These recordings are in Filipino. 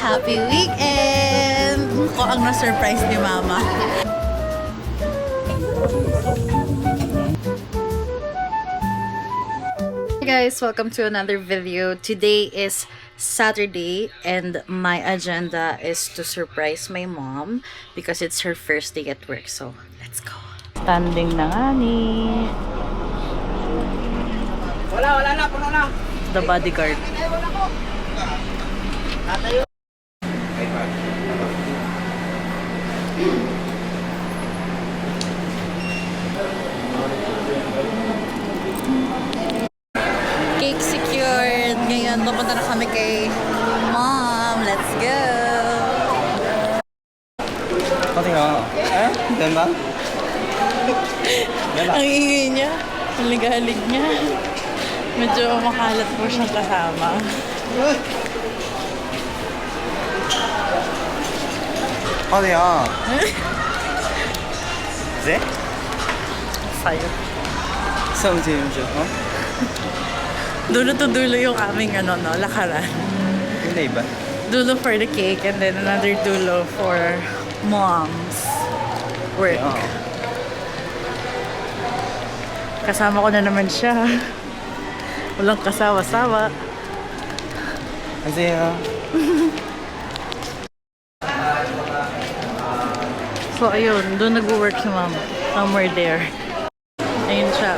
Happy weekend! Ko ang na-surprise ni Mama. Hey guys, welcome to another video. Today is Saturday and my agenda is to surprise my mom because it's her first day at work. So, let's go. Standing na nga ni Wala na, puno na. the bodyguard. Cake secured. Ngayon, pupunta na kami kay Mom. Let's go! Pati nga. Ganda? Ang ingay niya. Ang ligalig niya. Medyo makalat po siyang kasama. Pati nga. 네? Fire. Saan siya yun siya? Dulo to dulo yung aming lakaran. Yung na iba? Dulo for the cake and then another dulo for Mom's work. Kasama ko na naman siya. Walang kasawa-sawa. Kasi So ayun, doon nag-work si Mom. Somewhere there. Ayun siya.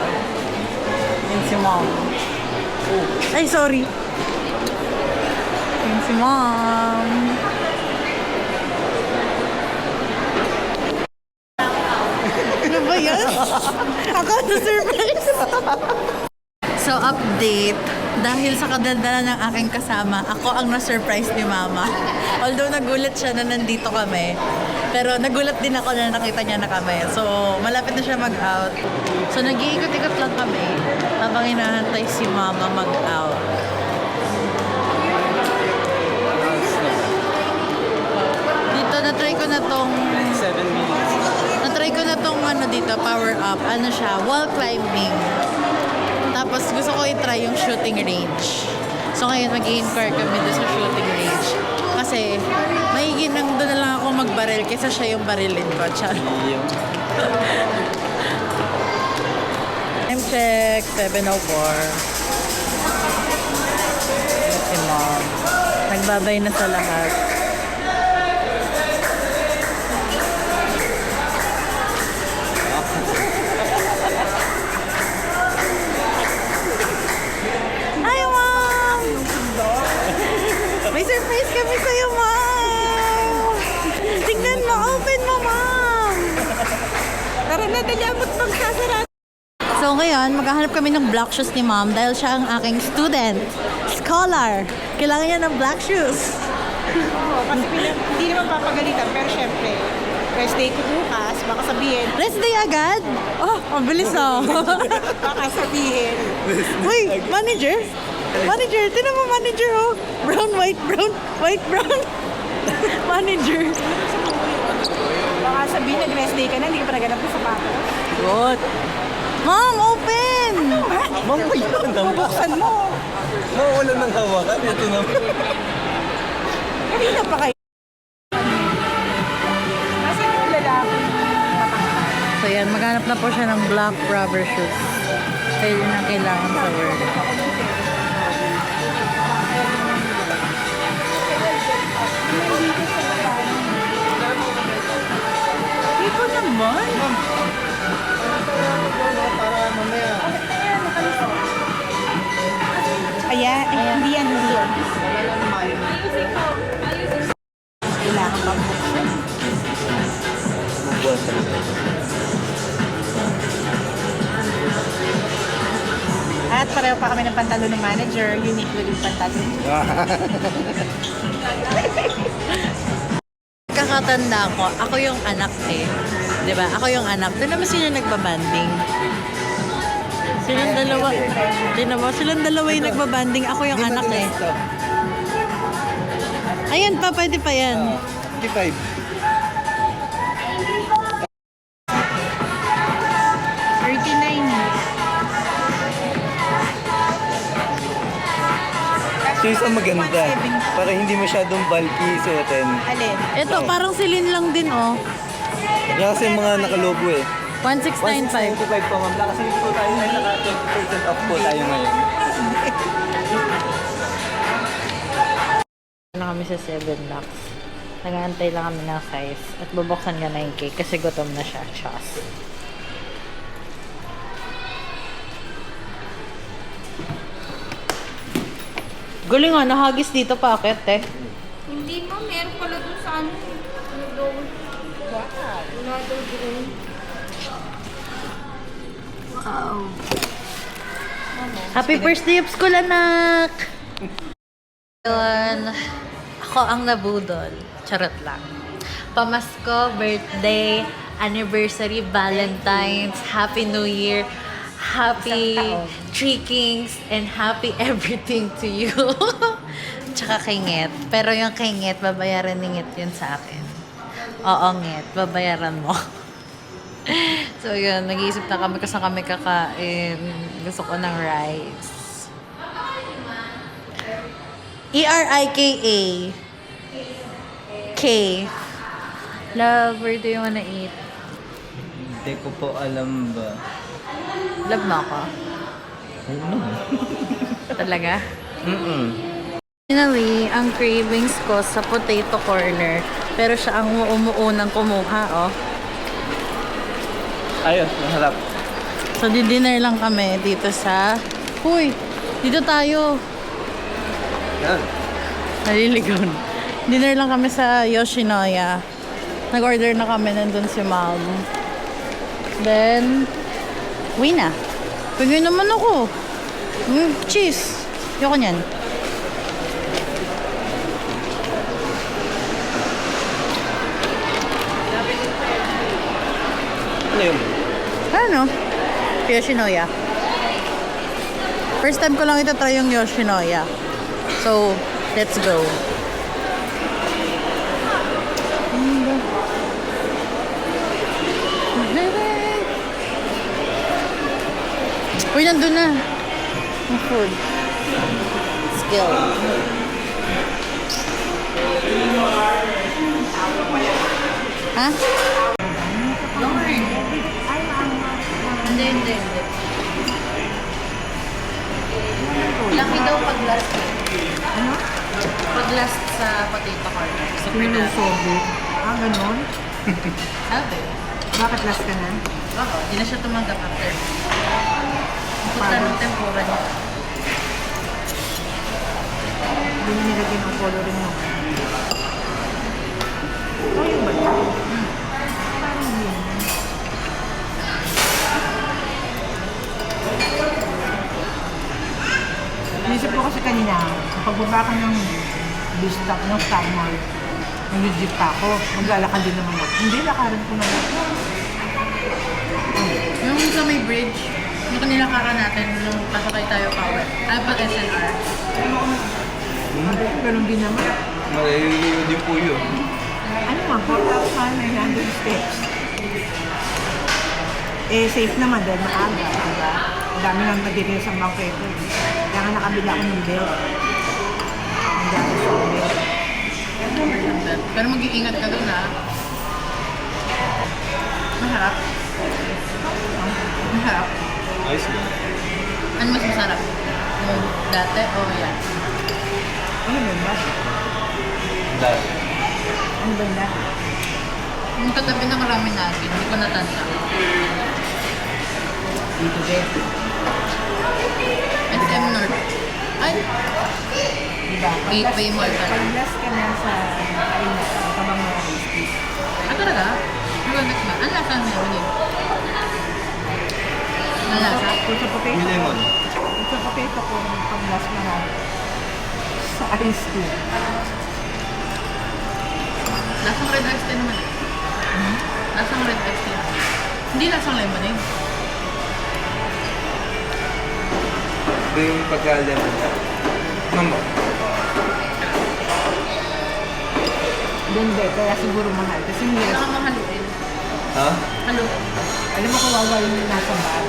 Ayun si Mom. Ay, sorry. Ayun si Mom. Ano ba yan? Ako na-surprise. So, update. Dahil sa kadaldala ng aking kasama, ako ang na-surprise ni Mama. Although nagulat siya na nandito kami. Pero nagulat din ako na nakita niya na kami. So, malapit na siya mag-out. So, nag-iikot-ikot lang kami habang hinahantay si Mama mag-out. Dito, na-try ko na tong 7 minutes. na-try ko na tong dito, power up. Ano siya? Wall climbing. Tapos gusto ko i-try yung shooting range. So ngayon mag-i-inquire kami doon sa shooting range. Kasi mahigit nang doon na lang ako magbaril kaysa siya yung barilin ko. Time check, 7:04. Si Mom. Nagbabay na sa lahat. Hi, Mom! May surprise kami sa'yo, Mom! Tingnan mo, open mo, Mom! Tara na, dalyamot magsasara. So ngayon, maghahanap kami ng black shoes ni Mom dahil siya ang aking student, scholar. Kailangan niya ng black shoes. Oo, kasi hindi naman papagalitan, pero syempre, first day ko bukas, baka sabihin, Rest day agad? Oh, mabilis oh. baka sabihin, Uy, manager? Manager, tinan mo manager oh. Brown, white, brown, white, brown. Manager. baka sabihin nag-rest day ka na, hindi ka pa naganap ng sapatos. Good. Mom, open! Ma'am, ba yun? Bubuksan mo. Mawala ng hawakan. Ito naman. Kanina pa kayo. Kasi yung lalaki, So yan, maghanap na po siya ng black rubber shoes. Kaya yun ang kailangan sa work. Ito naman. ayan, hindi yan, hindi yan. Kailangan pa buksan. At pareho pa kami ng pantalon ng manager, unique yung pantalon. Kakatanda ko, ako yung anak eh. 'Di ba? Ako yung anak. Doon naman sila nagbabanding. Silang dalawa. Tingnan mo, silang dalawa yung nagbabanding. Ako yung anak eh. Ayan pa, pwede pa yan. 55. isang maganda. Para hindi masyadong bulky suotin. Alin? Ito, parang silin lang din, oh. Yan kasi yung mga nakalogo eh. 1695. 1695 po ma'am. Kasi hindi po tayo naka 20% off po tayo ngayon. Na kami sa 7 Lux. Nag-aantay lang kami ng size. At bubuksan nga na yung cake kasi gutom na siya. Chas. Galing nga, nahagis dito packet eh. Hindi pa, meron pala dun sa ano. Ano daw? Wala daw doon. Wow. Happy birthday of school, anak! Yun, ako ang nabudol. Charot lang. Pamasko, birthday, anniversary, Valentine's, Happy New Year, Happy Three Kings, and happy everything to you. Tsaka kay Nget. Pero yung kay Nget, babayaran ni Nget yun sa akin. Oo, Nget, babayaran mo. So yun, nag-iisip na kami kung saan kami kakain. Gusto ko ng rice. E-R-I-K-A. K. Love, where do you wanna eat? Hindi ko po alam ba. Love mo ako? Ano? Talaga? Mm-mm. Finally, ang cravings ko sa potato corner. Pero siya ang umuunang kumuha, oh. Ayos, masarap. So, di-dinner lang kami dito sa... Uy! Dito tayo! Yan. Naliligaw na. Dinner lang kami sa Yoshinoya. Nag-order na kami, nandun si mom. Then, uwi na. Pagay naman ako. Cheese. Yoko niyan. Ano yun? Ano? Yoshinoya. First time ko lang ito try yung Yoshinoya. So, let's go. Uy, nandun na. Ang food. Skill. Ha? Hindi. Laki daw pag last. Ano? Pag last sa potato corner. Sa Sinusobo. Ah, ganon? Sabi. Bakit last ka na? Oo, hindi na siya tumanggap after. Punta ng tempura niya. Hindi na nilagyan ang coloring mo. Oh, yung ba yun? Parang yun. Inisip ko kasi kanina, pagbaba ka ng bistop ng Star Mall, nag-jeep pa ako, maglalakad din naman ako. Hindi, lakarin ko naman. Yung sa may bridge, yung kanilakaran natin, nung pasakay tayo power. Ay, pa SNR. Ganun din naman. Maliliw din po yun. Ano nga, 4,900 steps. Eh, safe naman dahil maaga, diba? Ang dami nang nagdiriyo sa bangketo. Kaya nga nakabila ako ng belt. Ang dami sa belt. Pero mag-iingat ka doon, ha? Masarap. Masarap. Ayos lang. Ano mas masarap? Yung dati o yan? Ano ba ba? Dahil. Ano ba na? Yung katabi na marami natin, hindi ko natanda. Dito din. SM North. Ay, Diba? Gateway Mall pa. Pag last ka na sa arena, ka bang mga tasties? talaga? Luganak na. Ang lasa niya yun. Ang lasa? Kung sa potato May lemon. Kung sa potato ko, pag last na sa ice tea. Lasang red iced tea naman. Lasang red iced tea. Hindi lasang lemonade. Ito yung pagka-lemon. Mama. Hindi, kaya siguro mahal. Kasi hindi. Kailangan mong haluin. Ha? Haluin. Alam mo kawawa yung nasa bar.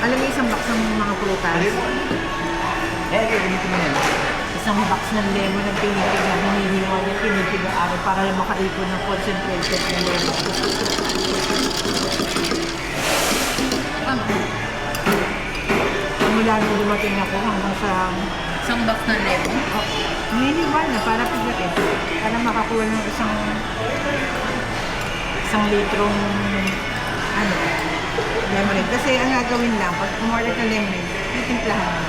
Alam mo isang box ng mga prutas. Eh, gamitin mo yan. Isang box ng lemon ng pinipig na hinihiwa niya, pinipig ang araw para lang makaipon ng concentrated na lemon. Mula nung dumating ako hanggang sa Isang box ng lemon. hinihiwa na para pigain. Para makakuha ng isang litrong lemonade. Kasi ang gagawin lang, pag umorder ka lemonade, titimplahan mo.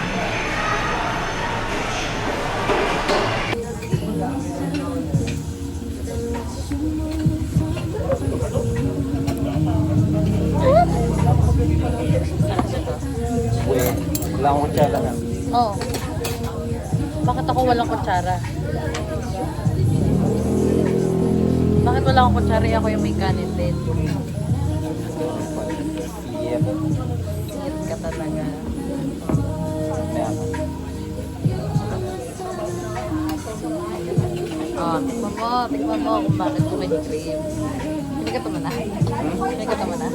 Wala akong kutsara na. Oh. Bakit ako walang kutsara? Bakit wala akong kutsara? Ako yung may kanin din. Yep. Singit ka talaga. Kaya nga. Oh, tingnan mo kung bakit ko may cream. Hindi ka tama na. Hindi ka tama na.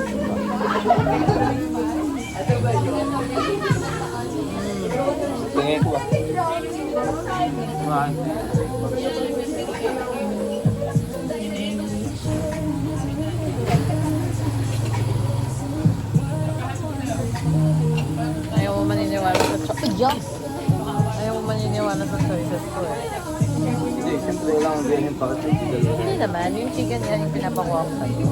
Tingin ko ah. Ayaw mo maniniwala sa Ayaw mo maniniwala sa choices ko eh. Hindi, siyempre wala akong ganyan para sa chicken. Hindi naman, yung chicken yan yung pinapakuha ko sa'yo.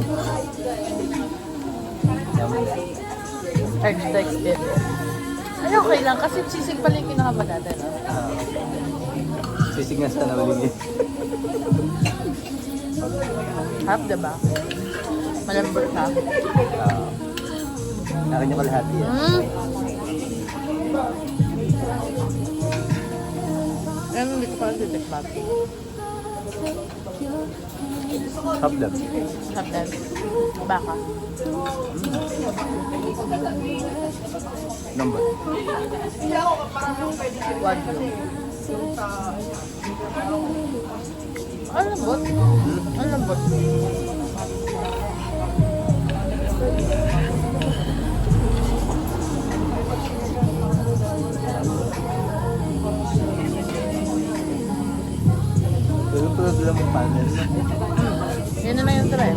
Extra extended. Ay, okay lang kasi sisig pala yung kinakaman natin. No? Sisig na sa nauling eh. Half, diba? Malambot ka. Nakin yung kalahati eh. Ano, hindi ko pala titikman. Half lang. Half then. Baka. Number. Wagyu. Ang lambot. Ang lambot. Pero lang yung panel. Yan na lang yung try.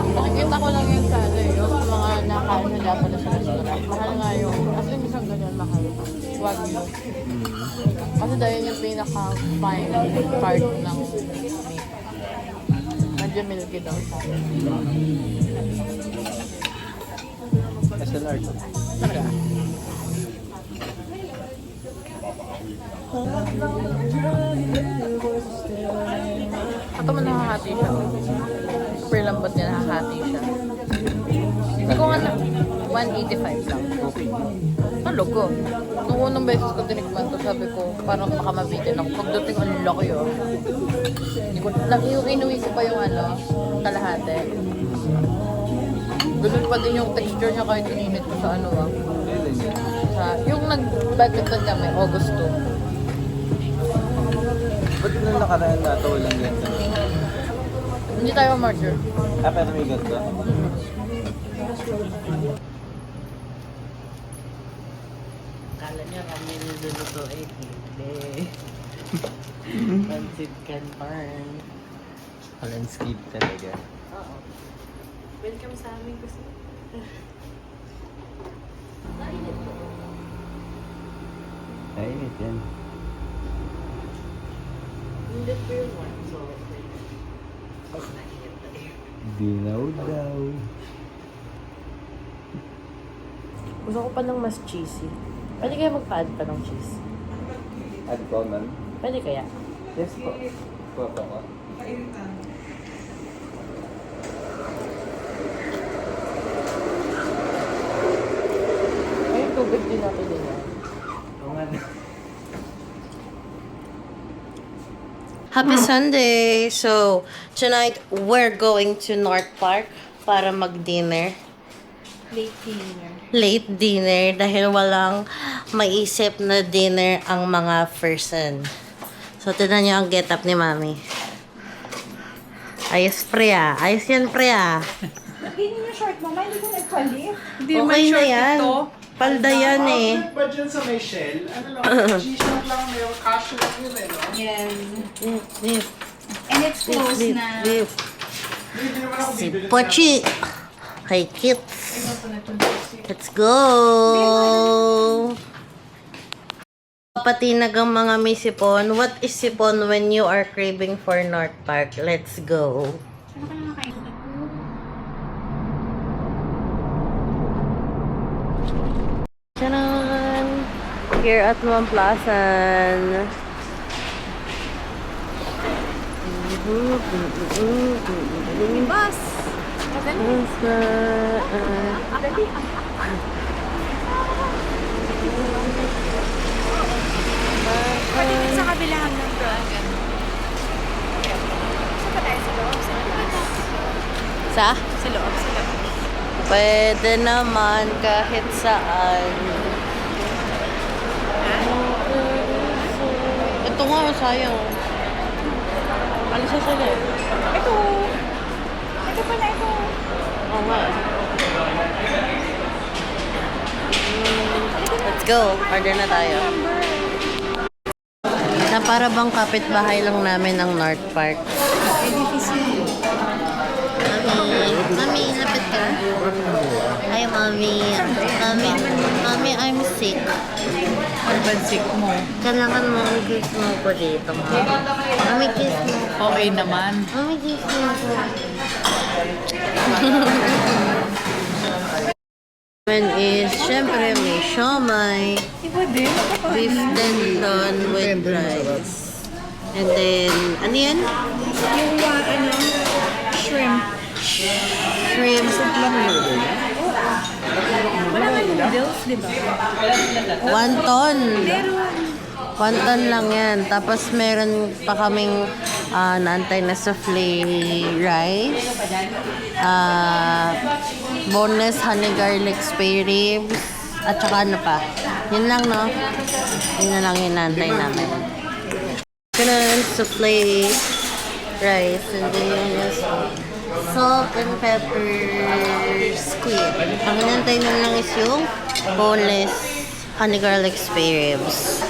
Nakikita ko lang yung sa yung mga nakain na Japanese restaurant. Mahal nga yung, as in isang ganyan mahal. Wagyu. Kasi dahil yung pinaka-fine part ng meat. Medyo milky daw sa akin. SLR to. Talaga? Ito mo nakahati siya. Super lambot niya, nakahati siya. Hindi ko nga na 185 lang. Okay. Ang logo. Nung unang beses ko tinikman to, sabi ko, parang baka mabitin ako. Pagdating ang laki yun. Hindi ko, yung inuwi ko pa yung kalahati. Ganun pa din yung texture niya kahit ininit ko sa Kailan yan? yung nag-badminton kami, August 2. Ba't nung nakaraan na ito walang ganito? Hindi tayo murder. Pero may ganito. Kala niya kami niluluto eh. Hindi. Pancit canton. Landscape talaga. Oo. Welcome sa amin kasi. Ayun, yan. Hindi po yung one. So, mas nainit na eh. Dinaw daw. Gusto ko pa ng mas cheesy. Pwede kaya magpa-add pa ng cheese? Add ko, ma'am? Pwede kaya? Yes po. Papa ko. Ay, yung tubig din natin din yan. Oo nga na. Happy Sunday! So, tonight we're going to North Park para mag-dinner. Late dinner dahil walang maisip na dinner ang mga person. So, tignan nyo ang get-up ni Mami. Ayos, pre ah. Ayos yan, pre ah. Hindi yung short mo, hindi ko nagpalit. Okay na yan. Palda yan eh. Ba dyan sa may shell? Ano lang, G-Shock lang, may cash lang yun eh, no? Yes. Beef, And it's close beef, na. beef. Hindi naman ako Si bibili. Pochi. Hi, kids. Let's go! Patinag ang mga may sipon. What is sipon when you are craving for North Park? Let's go. Tcharan! Here at Mamplasan. Yung bus. Pwede din sa kabilahan ng dragon. Saan ba tayo? Sa loob? Sa? Sa loob, sa loob. Pwede naman kahit saan. Ito nga, sayang. Ano sa sila? Ito. Ito pala ito. Oo nga. Let's go. Order na tayo. Na para bang kapitbahay lang namin ang North Park. Mami, lapit ka. Hi, Mami. Mami, I'm sick. Ano ba sick mo? Kailangan mo ang kiss mo ko dito, Mami. Mami, kiss mo. Okay naman. Mami, kiss mo ko. Is, syempre, may siomay, Iba din. beef tendon with rice. And then, ano yan? Yung shrimp. Shrimp. Wala nga noodles, di ba? Wonton. Wonton lang yan. Tapos meron pa kaming naantay na souffle rice. Boneless honey garlic spare ribs. At saka ano pa. Yun lang, no? Yun na lang yung naantay namin. Ganun, souffle rice. And then yung salt and pepper squid. Ang inantay na lang is yung boneless honey garlic spare ribs.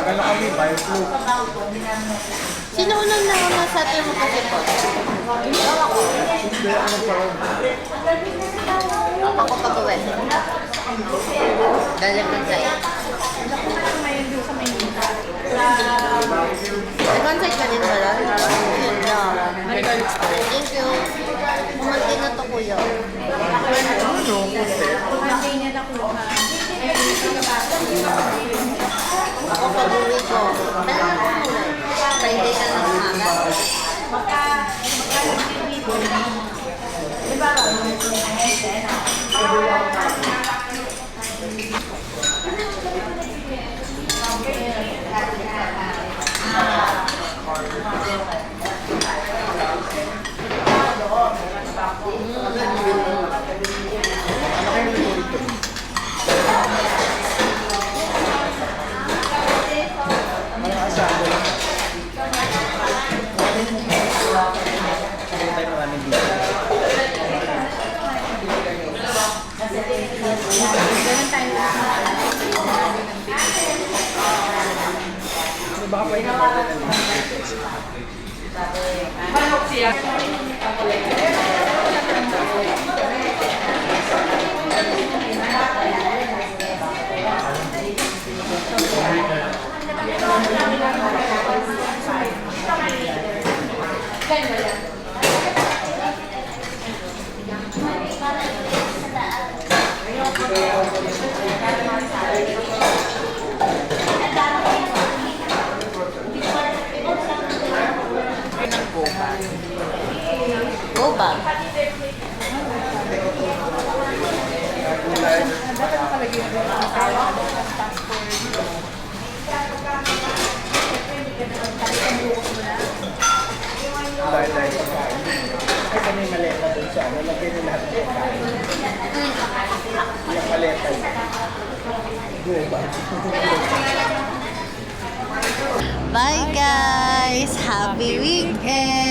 Ano kami, biofuel. Sino unang nauna sa atin mo kasi po? Ako pag-uwi. Galing ng sa'yo. Nag-onsite ka din ba lang? Yun lang. Thank you. Pumunti na to, kuya. Ako pag-uwi ko. Kailan ako uwi? Friday ka lang umaga. Kaya Go ba? Ito na yung maleta dun sa ano. Lagyan nyo lahat ng pagkain. Yung maleta yun. Diba? Bye guys! Happy weekend!